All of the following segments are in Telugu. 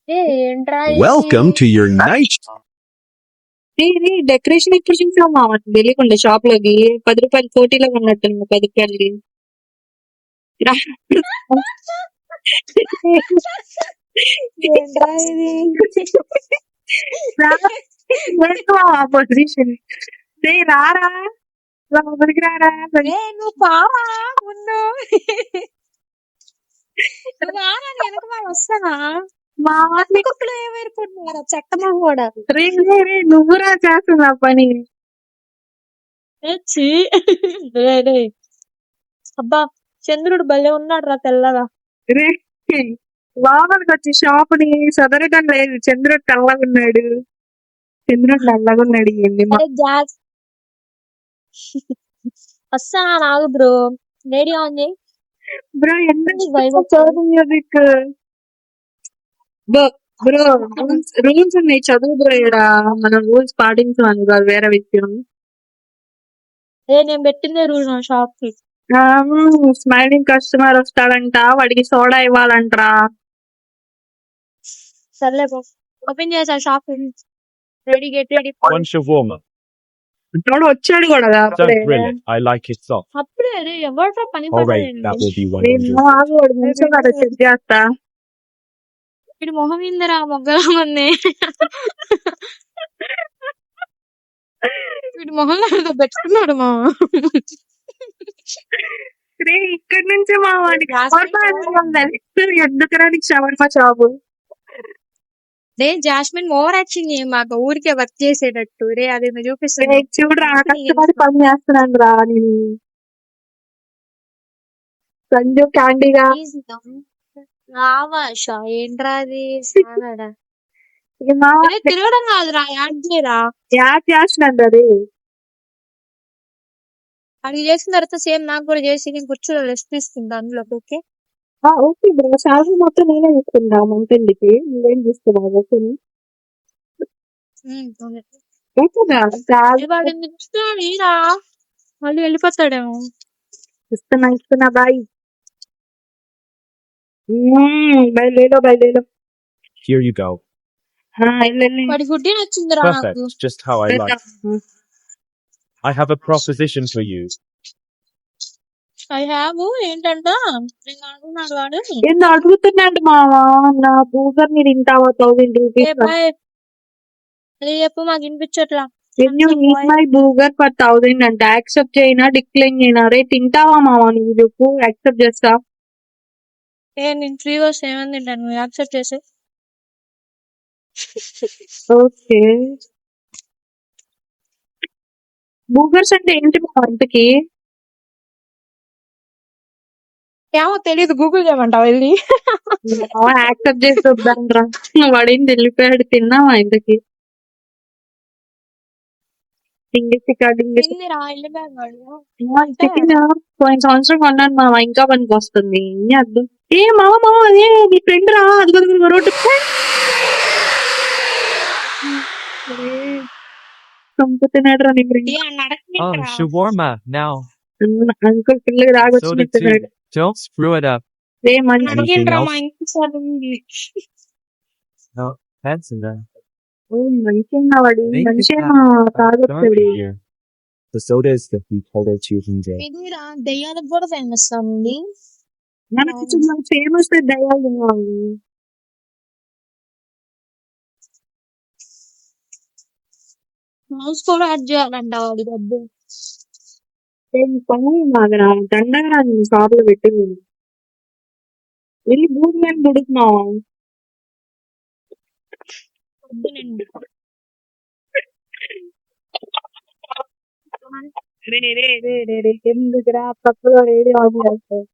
ఏంట్రా ఇది? Welcome to your night. Decoration ఎప్పుడు చూసావు మామ తెలియకుండా షాప్ లోకి 10 రూపాయలు కోటిలో ఉన్నట్టుంది 10 రూపాయలకి ఏంట్రా ఇది? పొజిషన్ రారా లోపలికి రారా నువ్వు పావా ముందు నువ్వు రారా వెనక వాళ్ళు వస్తానా మా కుక్కలు ఏమైపోతున్నారా చెట్టమా కూడా నువ్వు రా చేస్తున్నా పని అబ్బా చంద్రుడు భలే ఉన్నాడు రా తెల్లగా. రే లోపలికి వచ్చి షాప్ ని సదరటం లేదు. చంద్రుడు తెల్లగా ఉన్నాడు. చంద్రుడు నల్లగా ఉన్నాడు. ఏంది అరే జాస్ వస్తానా నాగు బ్రో రేడియో ఆన్ చేయి. బ్రో ఎందుకు మ్యూజిక్ బ్రో రూల్స్ ఉన్నాయి చదువు బ్రో. ఇక్కడ మనం రూల్స్ పాటించాలి కాదు వేరే విషయం. నేను పెట్టిందే రూల్ నా షాప్ కి. స్మైలింగ్ కస్టమర్ వస్తాడంట, వాడికి సోడా ఇవ్వాలంటరా. సర్లే ఓపెన్ చేసా shop. Ready get ready. One shawarma. తోడు వచ్చాడు కూడా Don't grill it. I like it soft. అప్పుడే అరే ఎవరితో పని Alright, that will be 100. ఆగోడు నిమిషం కదా చెక్ చేస్తా. వీడి మొహం ఇందరా మొగ్గలా ఉంది. వీడి మొహంలో ఏదో పెట్టుకున్నాడు మా రే ఇక్కడి నుంచి మా వాడికి ఎందుకురా నీకు షవర్మా షాపు. రే జాస్మిన్ ఓవర్ యాక్షన్ మాకు ఊరికే వర్క్ చేసేటట్టు. రే అది చూపిస్తుంది చూడరా కష్టపడి పని చేస్తున్నాను రా నేను. సంజు క్యాండీగా రావా ఏంట్రా అది మా తిరగడం కాదురా యాడ్ చేయరా. యాడ్ చేస్తున్నాను అది. అది చేసిన తర్వాత సేమ్ నాకు కూడా చేసి నేను కూర్చో రెస్ట్ తీసుకుంటా అందులో. ఓకే ఓకే బ్రో శాలరీ మొత్తం నేనే తీసుకుంటా మంత్లీకి. నువ్వేం తీసుకున్నావు వాడు ఎందుకు ఇస్తున్నాడు ఈరా మళ్ళీ వెళ్ళిపోతాడేమో. ఇస్తున్నా బాయ్. బయలుదేలో Here you go. వాడి ఫుడ్ నచ్చిందిరా Perfect. నాకు. Just how I like. I have a proposition for you. I have ఏంటంట నేను అనుకున్నాడు వాడు. ఏందో అడుగుతున్నాడు మావా. నా బూగర్ ని తింటావా 1000 రూపీస్. అది చెప్పు మాకు వినిపించట్లా. మై బూగర్ ఫర్ 1000 అంట. యాక్సెప్ట్ చేయనా డిక్లైన్ చేయనా. రే తింటావా మావా నువ్వు చెప్పు. యాక్సెప్ట్ చేస్తా. నేను ఫ్రీగా వస్తే ఏమని తింటాను నువ్వు యాక్సెప్ట్ చేసి. ఓకే బూగర్స్ అంటే ఏంటి మా వంటకి. ఏమో తెలియదు గూగుల్ చేయమంటావా వెళ్ళి. యాక్సెప్ట్ చేసి వద్దాంరా. వాడేం వెళ్ళిపోయాడు. తిన్నావా ఇంతకి. చికెన్ పోయిన సంవత్సరం కొన్నాను మామ. ఇంకా పనికి వస్తుంది. అర్థం ఏ మామ అదే నీ ఫ్రెండ్ రా. అది రోడ్డు చంపుతున్నాడు రా నీ friend. Oh, shawarma now. Uncle పిల్లకి Soda రాగొచ్చినట్టున్నాడు. too. Don't screw it up. ఏ మంచి Anything else? మా ఇంటి No, that's enough. మంచిగా వాడి Make it మంచిగా dark తాగొచ్చాడు. here. The soda is the color choosing day. ఇదిరా దెయ్యాలకు కూడా ఫేమస్ అండి. మనకి ఫేమస్ దయాలు మౌస్ కూడా యాడ్ చేయాలంట వాడి డబ్బు. పని మాదరా దండగా నేను షాప్ లో పెట్టింది. వెళ్ళి బూడిదని బుడుకున్నావు. వద్దులేండి. ఎందుకురా తప్పుగా రేడియో ఆన్ చేస్తావు.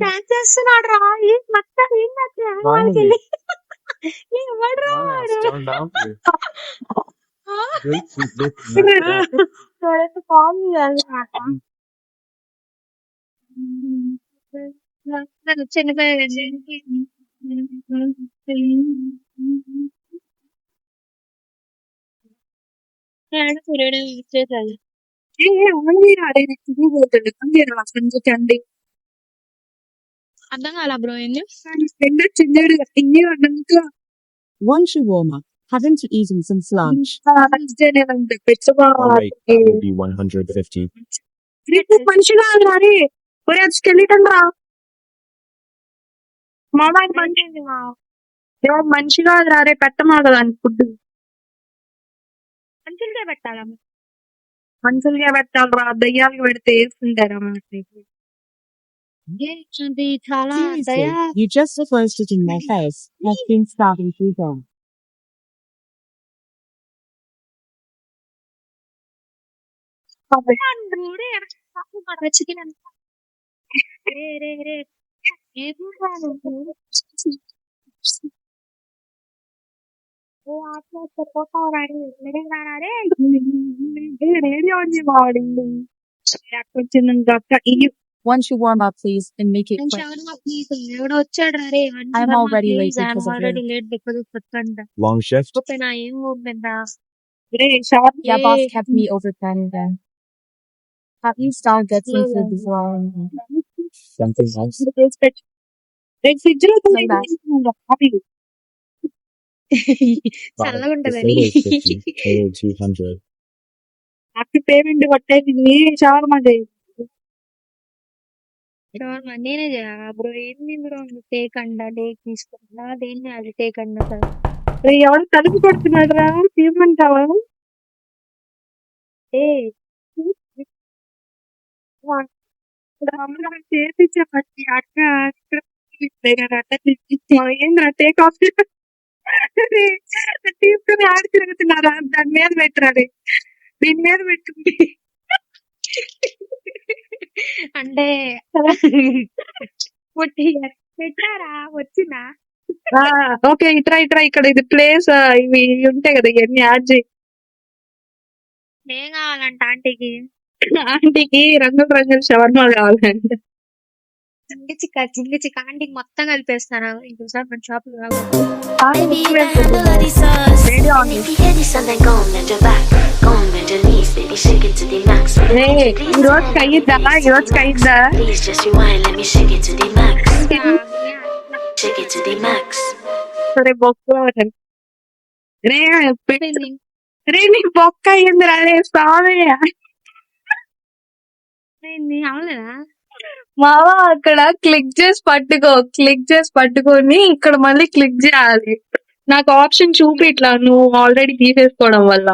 డాన్స్ చేస్తున్నాడు రా. Finally. ఎవడ్రా Ah, వాడు? it's turned out here. ఆ? Great to look. చూడండి బాగుంది అన్నమాట. చనిపోయాడు. సూర్యుడు ఇచ్చేసాడు. ఓన్లీ అడే తిరిగిపోతాడు అంతేనా సంజయ్ అండి అర్థం కాల బ్రో ఏంది? ఫ్రెండ్ వచ్చిందాడు ఇన్ని అన్నంత One shawarma. Haven't you eaten since lunch? నేనంత పెచ్చగా Oh wait, that will be 150. మనిషిగా రారే ఒరే అది స్కెలిటన్ రా మామ మనిషిగా రారే పెట్టమా కదా ఫుడ్ మంచిగా పెట్టాలా? మనుషులుగా పెట్టాలరా దయ్యాలకి పెడితే వేసుకుంటారా మనకి ఇది చాలా Seriously, దయా. you just reversed it in my face. I've been starving too long. Chicken అంతా రే రే రే ఏదో రాను. ఓ ఆత్మ పోతావు రాడు రారే. రేడియో ఉంది వాడింది వచ్చిందంట అక్క ఇది One shawarma, please, and make it quick. ఎవడో వచ్చాడు రే. I'm already late because of already you. Late because of food. Long shift? Open ఏం ఓపెన్ రా. రే shop Yeah, boss Yay. kept me overplanning then. At least I'll get some food before I Something else? Ray fridge లో Say that. హ్యాపీ చల్లగా The ఉంటదని. total is 50. Total 200. Happy payment కొట్టేది షవర్మా నేనే చేయాలా బ్రో? ఏంది బ్రో టేక్ అండ టేక్ తీసుకుంటా దేన్ని అది టేక్ అండ కదా. రే ఎవరు తలుపు కొడుతున్నాడు రా తీయమంటావా చేపించే పచ్చి అక్క ఏంద్రా టేక్ ఆఫ్ తీసుకుని ఆడి తిరుగుతున్నారా దాని మీద పెట్టరాడు దీని మీద పెట్టుకుంది అంటే పెట్టారా వచ్చిందా? ఓకే ఇట్రా ఇక్కడ ఇది ప్లేస్ ఇవి ఉంటాయి కదా ఇవన్నీ యాడ్ చేయి ఏం కావాలంట ఆంటీకి? ఆంటీకి రంగుల షవర్మా కావాలంట చింగి చిక్క ఆంటీకి మొత్తం కలిపేస్తాను. ఇంకోసారి మన షాప్ లో Baby, you can handle all these sauce. And if you hear this song, then go and bend your back. Go and bend your knees, baby, shake it to the max. ఈ రోజుకి అయ్యిద్దా Please just rewind, let me shake it to the max. Shake it to the max. సరే బొక్క రే రే నీ బొక్క అయ్యింది రా రే స్వామి అవలేదా? మావా అక్కడ క్లిక్ చేసి పట్టుకొని ఇక్కడ మళ్ళీ క్లిక్ చేయాలి నాకు ఆప్షన్ చూపిట్లా నువ్వు ఆల్రెడీ తీసేసుకోవడం వల్ల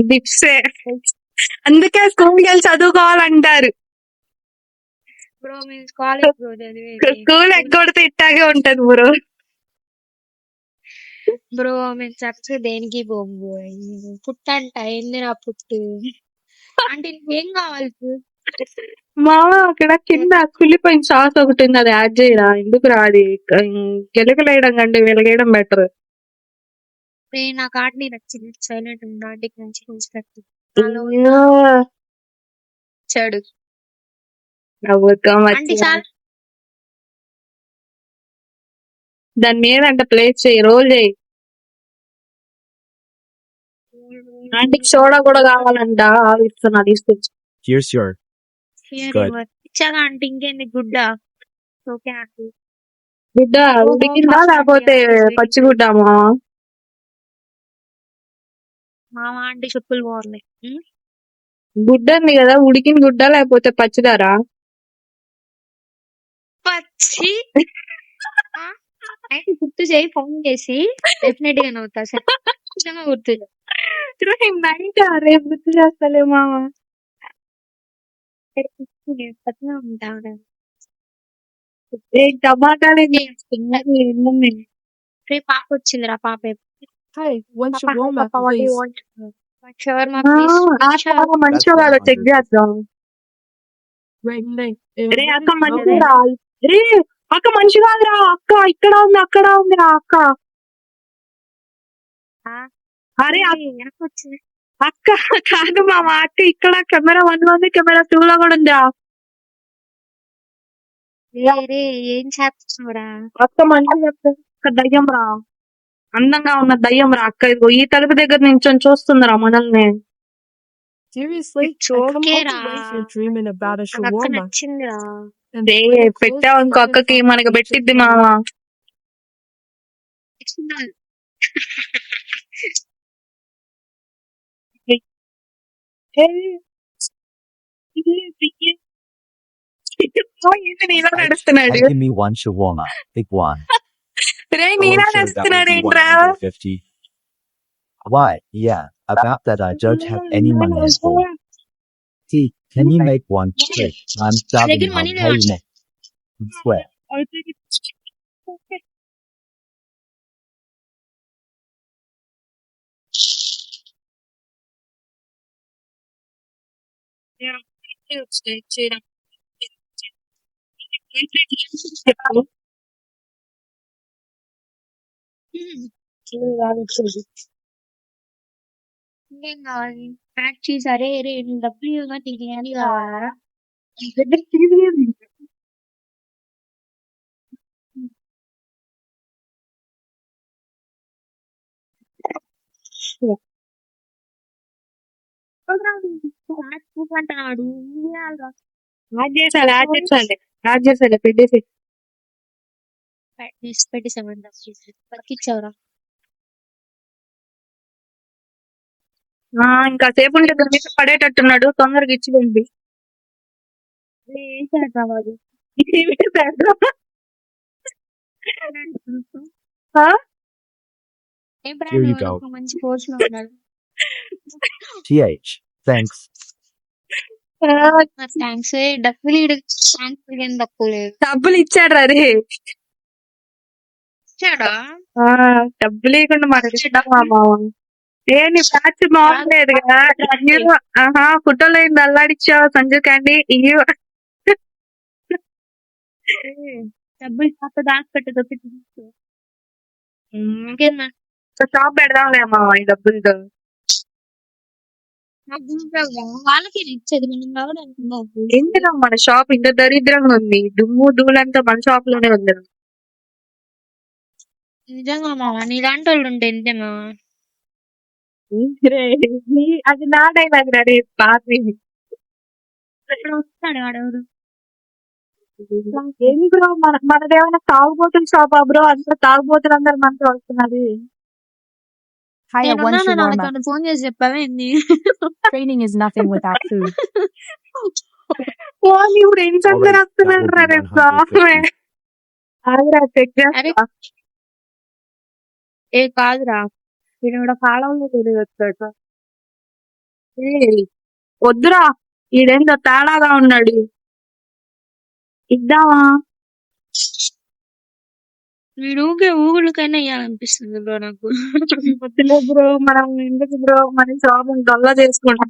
దిప్సే అందుకే స్కూల్కి వెళ్ళి చదువుకోవాలంటారు బ్రో మేము కాలేజ్ బ్రో చదివేది. స్కూల్ ఎగ్గొడితే ఇట్టాగే ఉంటది బ్రో బ్రో మేము చర్చ దేనికి పోము. పుట్టంట ఏంది నా పుట్టు అంటే ఏం కావాలి? మావా అక్కడ కింద కుళ్ళిపోయిన సాస్ ఒకటి ఉంది అది యాడ్ చేయరా ఎందుకు రాది గెలకలేయడం కంటే వెలగేయడం బెటర్ నాకు ఆంటీ నచ్చింది. సైలెంట్ ఉంది ఆంటీకి మంచి చూసినట్టు చెడు ఆంటీ చాలా దాని మీద అంట ప్లేస్ చేయి రోల్ చేయి ఆంటీకి సోడా కూడా కావాలంట ఇస్తున్నా తీసుకొచ్చి Here's your. Good. ఇచ్చాగా ఆంటీ ఇంకేంది గుడ్డ. ఓకే ఆంటీ గుడ్డ ఉడికిందా లేకపోతే పచ్చిగుడ్డామా మా ఆంటీ చెప్పులు బాగున్నాయి. గుడ్డ ఉంది కదా ఉడికిన గుడ్డ లేకపోతే పచ్చిదారా పచ్చి అయితే గుర్తు చేయి ఫోన్ చేసి డెఫినెట్ గా నవ్వుతా. సరే గుర్తు నైట్ రేపు గుర్తు చేస్తలే మామ ఉంటాను. టమాటాలు రేపు పాప వచ్చిందిరా పాప. Hey, one shawarma, please. Shawarma మంచిగా వాళ్ళు చెక్ చేద్దాం Right, రే అక్క మంచిగా రే అక్క మంచి కాదురా అక్క ఇక్కడ ఉంది అక్కడ ఉంది రా అక్క అరే వచ్చింది. అక్క కాదు మా అక్క ఇక్కడ కెమెరా 1 లో ఉంది కెమెరా 2 లో కూడా ఉందా రే ఏం చేస్తున్నావురా? అక్క మంచిగా చెప్తా. అక్క దయ్యం రా, అందంగా ఉన్న దయ్యం రా అక్క. ఇదిగో ఈ తలుపు దగ్గర నించొని చూస్తుందిరా మనల్ని. Seriously? It's I come okay home రా, to life you're dreaming about a నాకు అక్క shawarma. నచ్చిందిరా. And ray when you close పెట్టావు the ఇంకో curtain అక్కకి from మనకి the kitchen పెట్టిద్ది door, మావా. ఏంటి నీలా I'd నడుస్తున్నాడు? give me one shawarma. Pick one. Ray Oh, Neela sure, that would నడుస్తున్నాడు be ఏంట్రా? 150. Why? Yeah, about that I don't have any money at all. See, can you make one trick? I'm నా starving దగ్గర how మనీ how లేవు. you make. I swear. ఇంకేం కావాలి? ప్యాక్ చేసి అరే రే నువ్వు డబ్బులు ఇవ్వగా తిరిగి కావాలా? అంటున్నాడు. యాడ్ చేసాలే పెట్టేసి. పెట్టేసామంట బతికిచ్చావురా. ఇంకా సేపు ఉంటే దాని మీద పడేటట్టున్నాడు, తొందరగా ఇచ్చిపోయింది. ఏం చేద్దాం అది? ఏం Here you బ్రాండ్ go. ఒక మంచి కోర్స్ లో ఉన్నాడు. TH. Thanks. థ్యాంక్స్. డబ్బులు థ్యాంక్స్ ఏం తక్కువ లేదు. డబ్బులు ఇచ్చాడు రే. ఇచ్చాడా? డబ్బులు ఇవ్వకుండా మనకి ఇస్తావా మామ? ఏ నీ బ్యాచ్ బాగుండేది కదా. ఫోటోలో ఏంది అల్లాడిచ్చావు సంజు క్యాండీ. డబ్బులు కాస్త దాచిపెట్టు తప్పి ఇంకేందా? షాప్ పెడదాంలే మామ ఈ డబ్బులతో. వాళ్ళకి ఇచ్చేది మనం కావడానికి. ఎందుకు మన షాప్ ఇంత దరిద్రంగా ఉంది? దుమ్ము ధూళంతా మన షాప్ లోనే ఉంది. నిజంగా మామ నీలాంటి వాళ్ళు ఉంటే ఎంతేమా? అది నా డైలాగ్ రే పాత్రి. ఇప్పుడు వస్తాడు వాడెవరు? ఏంది బ్రో మనదేమైనా తాగుబోతుల షాపా బ్రో? అంతా తాగుబోతులు అందరు మనతో వస్తున్నది. Hiya, one నేనున్నాను, shawarma. వాళ్ళకి ఫోన్ చేసి చెప్పావా ఏంది? Training is nothing without food. నీ ఫ్రెండ్స్ అందరు Alright, that వస్తున్నారు would be రే 150. ఆగురా చెక్ అరే చేస్తా. ఏ కాదురా, ఈయన కాలంలో తిరిగొచ్చాడు. వద్దురా, ఈడేందో తేడాగా ఉన్నాడు. ఇద్దామా? వీడు ఊగులకైనా ఇయ్యాలనిపిస్తుంది బ్రో నాకు. వద్దులే బ్రో, మనం ఎందుకు బ్రో మన షాప్ డొల్లా చేసుకుంటాం.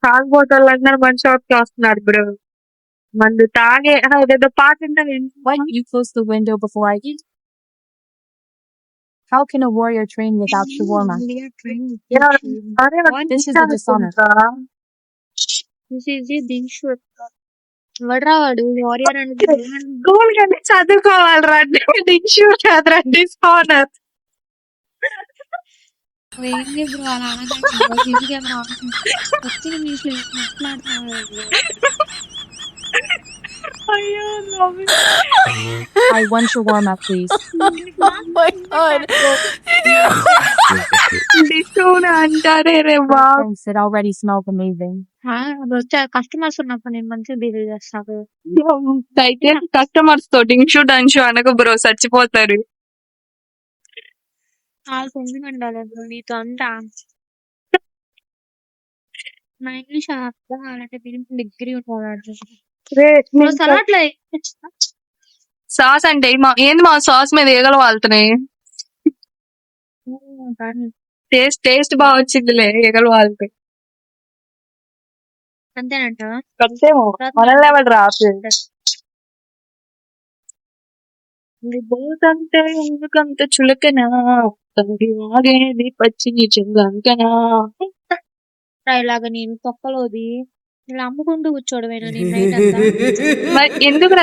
తాగుబోతులందరూ మన షాప్ కి వస్తున్నారు బ్రో. మందు తాగే ఏదేదో పాట ఉంటది. Why don't you close the window before I eat? How can a warrior train without shawarma? అరే This is a dishonor. వడరా వాడు వారియర్ అంటే స్కూల్ కన్నా చదువుకోవాలరా. డిష్యూ కాదురా, డిస్ఆనర్. ఏంది బ్రో అలా అనగానే వచ్చిన న్యూస్ మాట్లాడుతున్నాడు. అయ్యో నవ్వు. I want shawarma, please. Oh my god. డిష్యూ అంటారే రే బా. Thanks, it already smells amazing. వచ్చా కస్టమర్స్ ఉన్నప్పుడు నేను మంచిగా బిహేవ్ చేస్తాను. అయితే కస్టమర్స్ తో డింషు డంషు అనక బ్రో, చచ్చిపోతారు. కొంచెం ఉండాలి బ్రో నీతో అంతా. నా ఇంగ్లీష్ అర్థం కావాలంటే డిగ్రీ ఉంటాడు. సలాడ్లో సాస్ అంటే ఏంది మా సాస్ మీద ఈగలు వాళ్తున్నాయి. టేస్ట్ బాగా వచ్చిందిలే, ఈగలు వాళ్తాయి. అంతేనంట. అంతేమో మనల్ని ఎవరు రాదు. బోతంటే ఎందుకంత చులకనా, తండ్రి వాగేది పచ్చి నిజంగా అంకనా. ఇలాగ నేను తొక్కలోది ఇలా అమ్ముకుంటూ కూర్చోవడమేనా నేను నైట్ అంతా? మరి ఎందుకు